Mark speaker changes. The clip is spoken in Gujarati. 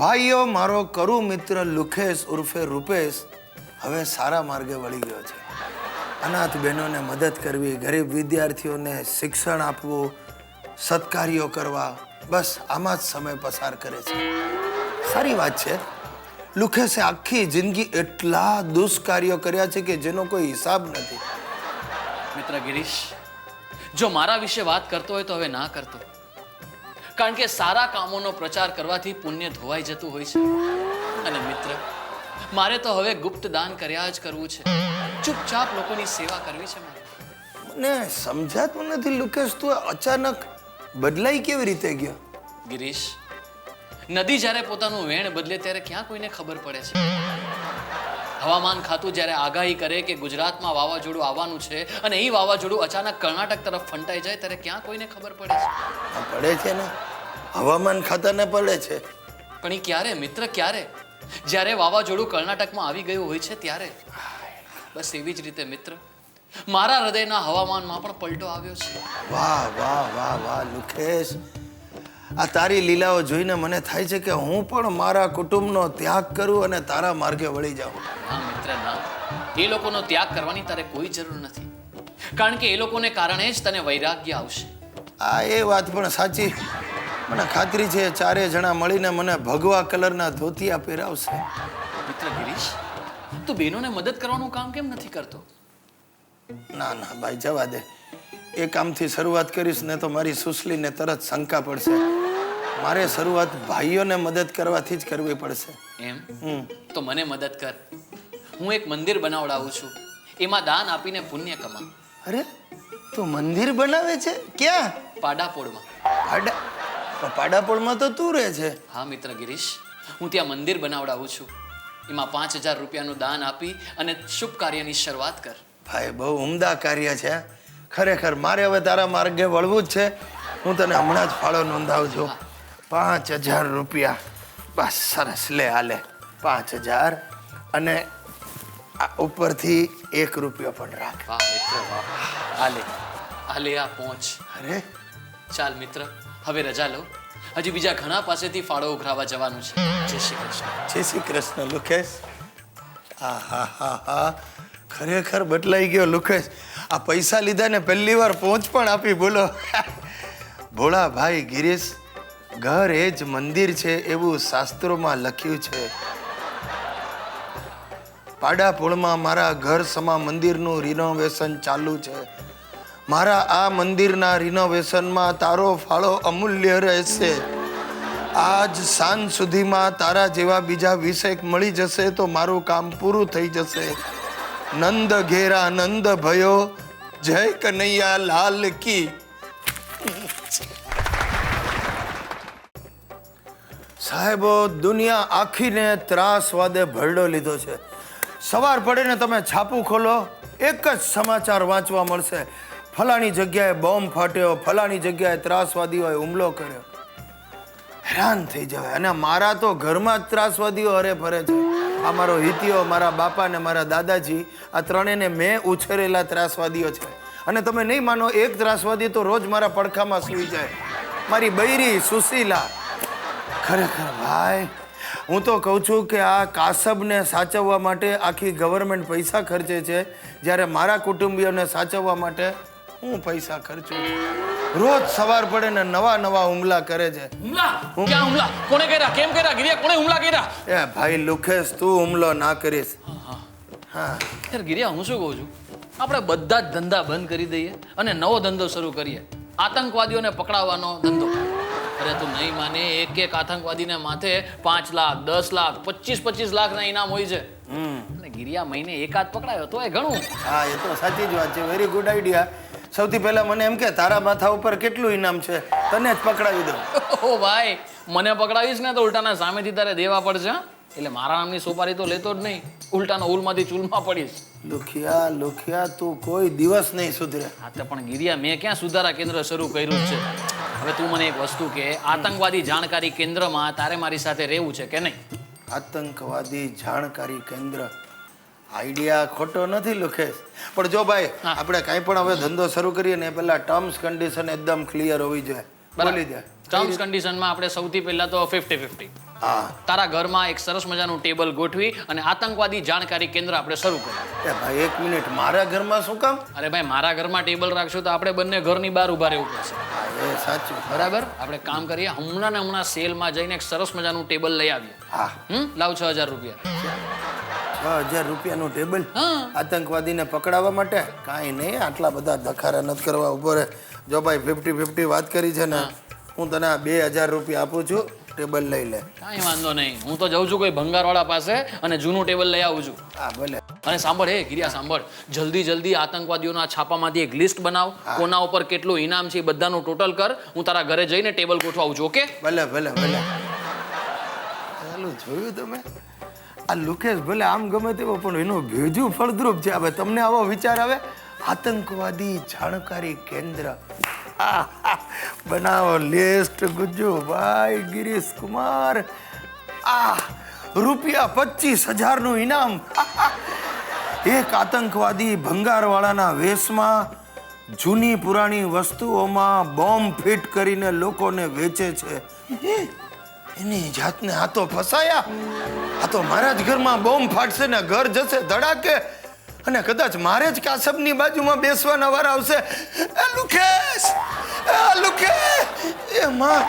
Speaker 1: ભાઈઓ, મારો કરું મિત્ર લુખેશ ઉર્ફે રૂપેશ હવે સારા માર્ગે વળી ગયો છે. અનાથ બહેનોને મદદ કરવી, ગરીબ વિદ્યાર્થીઓને શિક્ષણ આપવું, સત્કાર્યો કરવા, બસ આમાં જ સમય પસાર કરે છે. સારી વાત છે. લુખેશે આખી જિંદગી એટલા દુષ્કાર્યો કર્યા છે કે જેનો કોઈ હિસાબ નથી.
Speaker 2: મિત્ર ગિરીશ, જો મારા વિશે વાત કરતો હોય તો હવે ના કરતો, કારણ કે સારા કામોનો પ્રચાર કરવાથી પુણ્ય ધોવાઈ જતું હોય છે. અને મિત્ર, મારે તો હવે ગુપ્ત દાન કર્યા જ કરવું છે. ચૂપચાપ લોકોની સેવા કરવી છે મારે.
Speaker 1: મને સમજાતું નથી લુકેશ, તું અચાનક બદલાઈ કેવી રીતે ગયો?
Speaker 2: ગિરીશ, નદી જ્યારે પોતાનું વેણ બદલે ત્યારે ક્યાં કોઈને ખબર પડે છે? હવામાન ખાતું જ્યારે આગાહી કરે કે ગુજરાતમાં વાવાઝોડું આવવાનું છે અને એ વાવાઝોડું અચાનક કર્ણાટક તરફ ફંટાઈ જાય ત્યારે ક્યાં કોઈને ખબર પડે છે?
Speaker 1: પડે છે ને, હવામાન ખાતાને પડે છે.
Speaker 2: પણ એ ક્યારે મિત્ર, ક્યારે? જ્યારે વાવાઝોડું કર્ણાટકમાં આવી ગયું હોય છે ત્યારે. બસ એવી જ રીતે મિત્ર, મારા હૃદયના હવામાનમાં પણ પલટો આવ્યો છે.
Speaker 1: વાહ વાહ વાહ વાહ લુકેશ, આ તારી લીલાઓ જોઈને મને થાય છે કે હું પણ મારા કુટુંબનો ત્યાગ કરું અને તારા માર્ગે વળી જાઉં.
Speaker 2: ના મિત્ર ના, એ લોકોનો ત્યાગ કરવાની તારે કોઈ જરૂર નથી, કારણ કે એ લોકોને કારણે જ તને વૈરાગ્ય આવશે.
Speaker 1: આ એ વાત પણ સાચી. મને ખાતરી છે ચારે જણા મળીને મને ભગવા કલરના ધોતિયા પહેરાવશે.
Speaker 2: મિત્ર ગિરીશ, તું બહેનોને મદદ કરવાનું કામ કેમ નથી કરતો?
Speaker 1: ના ના ભાઈ, જવા દે. એ કામથી શરૂઆત કરીશ ને તો મારી સુસલીને તરત શંકા પડશે. મારે શરૂઆત ભાઈઓને મદદ કરવાથી જ કરવી પડશે.
Speaker 2: એમ? તો મને મદદ કર. હું એક મંદિર બનાવડાવું છું, એમાં દાન આપીને પુણ્ય કમા.
Speaker 1: અરે, તું મંદિર બનાવે છે? ક્યાં?
Speaker 2: પાડાપોળમાં.
Speaker 1: પાડાપોળમાં તો તું રહે છે.
Speaker 2: હા મિત્ર ગિરીશ, હું ત્યાં મંદિર બનાવડાવું છું. એમાં 5000 રૂપિયાનું દાન આપી અને શુભ કાર્યની શરૂઆત કર.
Speaker 1: ભાઈ, બહુ ઉમદા કાર્ય છે. ખરેખર મારે હવે તારા માર્ગે વળવું જ છે. હું તને હમણાં જ ફાળો નોંધાવું છું. 5000 રૂપિયા. બસ સરસ, લે હાલે 5000 અને આ ઉપરથી 1 રૂપિયો પણ રાખ.
Speaker 2: વાહ મિત્ર વાહ. હાલે હાલે આ પહોંચ.
Speaker 1: અરે
Speaker 2: ચાલ મિત્ર, હવે રજા લો. હજી બીજા ઘણા પાસેથી ફાળો ઉઘરાવા જવાનું છે. જય શ્રી કૃષ્ણ.
Speaker 1: જય શ્રી કૃષ્ણ લુકેશ. હા, ખરેખર બદલાઈ ગયો લુકેશ. આ પૈસા લીધા ને પહેલી વાર પહોંચ પણ આપી. બોલો ભોળા ભાઈ ગિરીશ, ઘર એ જ મંદિર છે એવું શાસ્ત્રોમાં લખ્યું છે. પાડાપોળમાં મારા ઘર સમા મંદિરનું રિનોવેશન ચાલુ છે. મારા આ મંદિરના રિનોવેશનમાં તારો ફાળો અમૂલ્ય રહેશે. આજ સાંજ સુધીમાં તારા જેવા બીજા 20 મળી જશે તો મારું કામ પૂરું થઈ જશે. નંદ ઘેરા નંદ ભયો, જય કનૈયા લાલ કી. સાહેબો, દુનિયા આખીને ત્રાસવાદે ભરડો લીધો છે. સવાર પડે ને તમે છાપું ખોલો, એક જ સમાચાર વાંચવા મળશે. ફલાણી જગ્યાએ બોમ્બ ફાટ્યો, ફલાણી જગ્યાએ ત્રાસવાદીઓએ હુમલો કર્યો. હેરાન થઈ જવાય. અને મારા તો ઘરમાં જ ત્રાસવાદીઓ હરે ફરે છે. આ મારો હિતિયો, મારા બાપા ને મારા દાદાજી, આ ત્રણેયને મેં ઉછેરેલા ત્રાસવાદીઓ છે. અને તમે નહીં માનો, એક ત્રાસવાદી તો રોજ મારા પડખામાં સૂઈ જાય. મારી બૈરી સુશીલા. ખરેખર ભાઈ, હું તો કહું છું કે આ કાસબને સાચવવા માટે આખી ગવર્મેન્ટ પૈસા ખર્ચે છે, જ્યારે મારા કુટુંબીઓને સાચવવા માટે હું પૈસા ખર્ચું છું. રોજ સવાર પડે ને નવા હુમલા કરે છે.
Speaker 2: હુમલા? ક્યાં હુમલા? કોણે કર્યા? કેમ કર્યા? ગિરિયા, કોણે હુમલા કર્યા?
Speaker 1: એ ભાઈ લુકેશ, તું હુમલો ના કરીશ. હા
Speaker 2: યાર ગિરિયા, હું શું કહું છું, આપણે બધા જ ધંધા બંધ કરી દઈએ અને નવો ધંધો શરૂ કરીએ. આતંકવાદીઓને પકડાવવાનો ધંધો. અરે તું નહીં માને, એક આતંકવાદીને માથે 5 લાખ, 10 લાખ, 25 લાખના ઇનામ હોય છે. અને ગિરિયા મહિને એકાદ પકડાયો તો એ ઘણું.
Speaker 1: હા, એ તો સાચી જ વાત છે. Very good idea. સૌથી પહેલા મને એમ કે તારા માથા ઉપર કેટલું ઇનામ છે, તને જ પકડાવી દઉં.
Speaker 2: ઓ ભાઈ, મને પકડાવીશ ને તો ઉલટાના સામેથી તારે દેવા પડશે. એટલે મારા નામની સોપારી તો લેતો જ નહીં, ઉલટાનો ઉલમાંથી ચૂલમાં પડીશ.
Speaker 1: લુખિયા, તું કોઈ દિવસ નહીં સુધરે.
Speaker 2: હા તો પણ ગિરિયા, મેં ક્યાં સુધારા કેન્દ્ર શરૂ કર્યું છે? હવે તું મને એક વસ્તુ કે, આતંકવાદી જાણકારી કેન્દ્રમાં તારે મારી સાથે રહેવું છે કે નહીં?
Speaker 1: આતંકવાદી જાણકારી કેન્દ્ર આઈડિયા ખોટો નથી લુકેશ. પણ જો ભાઈ, આપણે કાંઈ પણ હવે ધંધો શરૂ કરીએ ને પહેલા ટર્મ્સ કન્ડિશન એકદમ ક્લિયર હોવી જોઈએ. બોલી દે.
Speaker 2: ટર્મ્સ કન્ડિશનમાં આપણે સૌથી પહેલા તો 50-50.
Speaker 1: હા
Speaker 2: તારા ઘરમાં એક સરસ મજાનું ટેબલ ગોઠવી અને આતંકવાદી જાણકારી કેન્દ્ર આપણે શરૂ કરીએ.
Speaker 1: એ ભાઈ 1 મિનિટ, મારા ઘરમાં શું કામ?
Speaker 2: અરે ભાઈ, મારા ઘરમાં ટેબલ રાખશું તો આપણે બંને ઘરની બહાર ઊભા રહેવું પડશે.
Speaker 1: હા એ સાચું.
Speaker 2: બરાબર, આપણે કામ કરીએ, હમણાં ને હમણાં સેલમાં જઈને એક સરસ મજાનું ટેબલ લઈ આવીએ.
Speaker 1: હા
Speaker 2: લાવ 6000 રૂપિયા.
Speaker 1: 6000 રૂપિયાનું ટેબલ
Speaker 2: હા
Speaker 1: આતંકવાદીને પકડાવવા માટે? કાંઈ નહીં, આટલા બધા દખારા નથી કરવા. ઉભો રહે. જો ભાઈ 50-50 વાત કરી છે ને, હું તને આ 2000 રૂપિયા આપું છું, ટેબલ લઈ લે.
Speaker 2: કાંઈ વાંધો નહીં, હું તો જઉં છું કોઈ ભંગારવાળા પાસે અને જૂનું ટેબલ લઈ આવું છું.
Speaker 1: હા ભલે.
Speaker 2: અને સાંભળ, હે ગિરિયા સાંભળ, જલ્દી આતંકવાદીઓના છાપામાંથી એક લિસ્ટ બનાવ, કોના ઉપર કેટલું ઇનામ છે એ બધાનું ટોટલ કર. હું તારા ઘરે જઈને ટેબલ ગોઠવાવું છું. ઓકે?
Speaker 1: ભલે ભલે ભલે. ચાલો, જોયું તમે? આ લુકેશ ભલે આમ ગમે તેવો પણ એનું ભેજું ફળદ્રુપ છે. હવે તમને આવો વિચાર આવે? આતંકવાદી જાણકારી કેન્દ્ર. બનાવો લિસ્ટ ગુજ્જુભાઈ, ગિરીશ કુમાર. રૂપિયા 25,000નું ઇનામ. એક આતંકવાદી ભંગારવાળાના વેશમાં જૂની પુરાણી વસ્તુઓમાં બોમ્બ ફિટ કરીને લોકોને વેચે છે. એની જાતને આ તો ફસાયા. આ તો મારા જ ઘરમાં બોમ્બ ફાટશે ને ઘર જશે ધડાકે, અને કદાચ મારે જ કાસબની બાજુમાં બેસવાના વાર આવશે. એ લુકેશ, એ લુકેશ, એ માં.